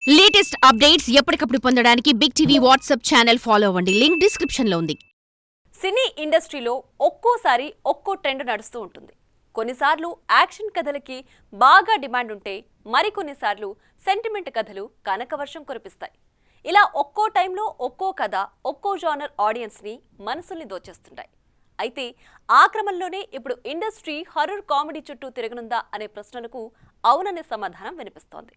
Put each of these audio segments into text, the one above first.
Latest updates ఎప్పటికప్పుడు పొందడానికి big TV WhatsApp channel follow అవ్వండి. లింక్ డిస్క్రిప్షన్ లో ఉంది. సినీ ఇండస్ట్రీలో ఒక్కోసారి ఒక్కో ట్రెండ్ నడుస్తూ ఉంటుంది. కొన్నిసార్లు యాక్షన్ కథలకి బాగా డిమాండ్ ఉంటే మరికొన్నిసార్లు సెంటిమెంట్ కథలు కనకవర్షం కురిపిస్తాయి. ఇలా ఒక్కో టైంలో ఒక్కో కథ ఒక్కో జానర్ ఆడియన్స్ని మనసుల్ని దోచేస్తుంటాయి. అయితే ఆ క్రమంలోనే ఇప్పుడు ఇండస్ట్రీ హర్రర్ కామెడీ చుట్టూ తిరగనుందా అనే ప్రశ్నలకు అవుననే సమాధానం వినిపిస్తోంది.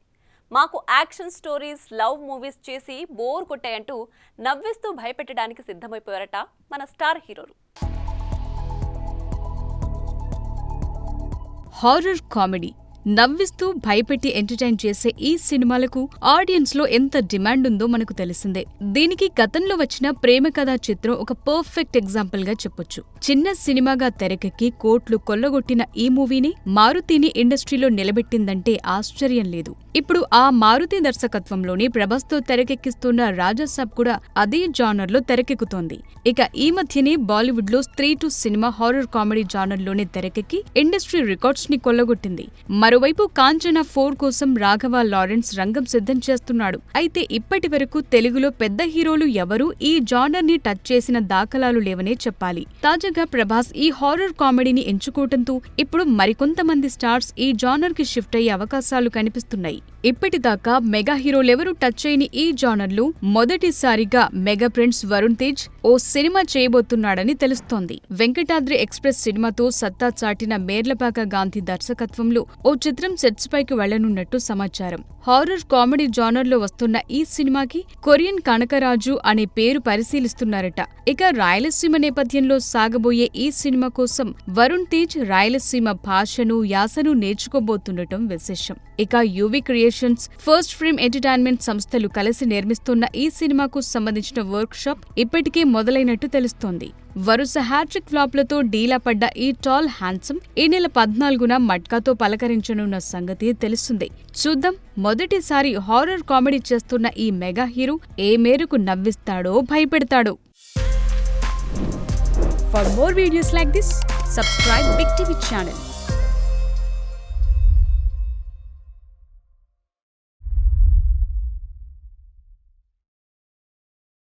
మాకు యాక్షన్ స్టోరీస్, లవ్ మూవీస్ చేసి బోర్ కొట్టాయంటూ నవ్విస్తూ భయపెట్టడానికి సిద్ధమైపోయారట మన స్టార్ హీరోలు. హారర్ కామెడీ నవ్విస్తూ భయపెట్టి ఎంటర్టైన్ చేసే ఈ సినిమాలకు ఆడియన్స్ లో ఎంత డిమాండ్ ఉందో మనకు తెలిసిందే. దీనికి గతంలో వచ్చిన ప్రేమ కథా చిత్రం ఒక పర్ఫెక్ట్ ఎగ్జాంపుల్ గా చెప్పొచ్చు. చిన్న సినిమాగా తెరకెక్కి కోట్లు కొల్లగొట్టిన ఈ మూవీని మారుతిని ఇండస్ట్రీలో నిలబెట్టిందంటే ఆశ్చర్యం లేదు. ఇప్పుడు ఆ మారుతి దర్శకత్వంలోని ప్రభాస్ తో తెరకెక్కిస్తున్న రాజాసాబ్ కూడా అదే జానర్ లో తెరకెక్కుతోంది. ఇక ఈ మధ్యనే బాలీవుడ్ లో స్త్రీ to cinema horror comedy genre లోనే తెరకెక్కి ఇండస్ట్రీ రికార్డ్స్ ని కొల్లగొట్టింది. మరోవైపు కాంచనా 4 కోసం రాఘవ లారెన్స్ రంగం సిద్ధం చేస్తున్నాడు. అయితే ఇప్పటి వరకు తెలుగులో పెద్ద హీరోలు ఎవరూ ఈ జానర్ ని టచ్ చేసిన దాఖలాలు లేవనే చెప్పాలి. తాజాగా ప్రభాస్ ఈ హారర్ కామెడీని ఎంచుకోవడంతో ఇప్పుడు మరికొంతమంది స్టార్స్ ఈ జానర్ కి షిఫ్ట్ అయ్యే అవకాశాలు కనిపిస్తున్నాయి. ఇప్పటిదాకా మెగా హీరోలెవరూ టచ్ చేయని ఈ జానర్ లో మొదటిసారిగా మెగా ప్రిన్స్ వరుణ్ తేజ్ ఓ సినిమా చేయబోతున్నాడని తెలుస్తోంది. వెంకటాద్రి ఎక్స్ప్రెస్ సినిమాతో సత్తా చాటిన మేర్లపాక గాంధీ దర్శకత్వంలో ఓ చిత్రం సెట్స్ పైకి వెళ్లనున్నట్టు సమాచారం. హారర్ కామెడీ జానర్ లో వస్తున్న ఈ సినిమాకి కొరియన్ కనకరాజు అనే పేరు పరిశీలిస్తున్నారట. ఇక రాయలసీమ నేపథ్యంలో సాగబోయే ఈ సినిమా కోసం వరుణ్ తేజ్ రాయలసీమ భాషను, యాసను నేర్చుకోబోతుండటం విశేషం. ఇక UV creations, first frame entertainment సంస్థలు కలిసి నిర్మిస్తున్న ఈ సినిమాకు సంబంధించిన వర్క్ షాప్ ఇప్పటికే మొదలైనట్టు తెలుస్తోంది. వరుస హ్యాట్రిక్ ఫ్లాప్లతో డీలా పడ్డ ఈ టాల్ హ్యాండ్సమ్ ఈ నెల 14న మట్కాతో పలకరించనున్న సంగతి తెలుస్తుంది. చూద్దాం, మొదటిసారి హారర్ కామెడీ చేస్తున్న ఈ మెగా హీరో ఏ మేరకు నవ్విస్తాడో, భయపెడతాడో. For more videos like this, subscribe Big TV channel.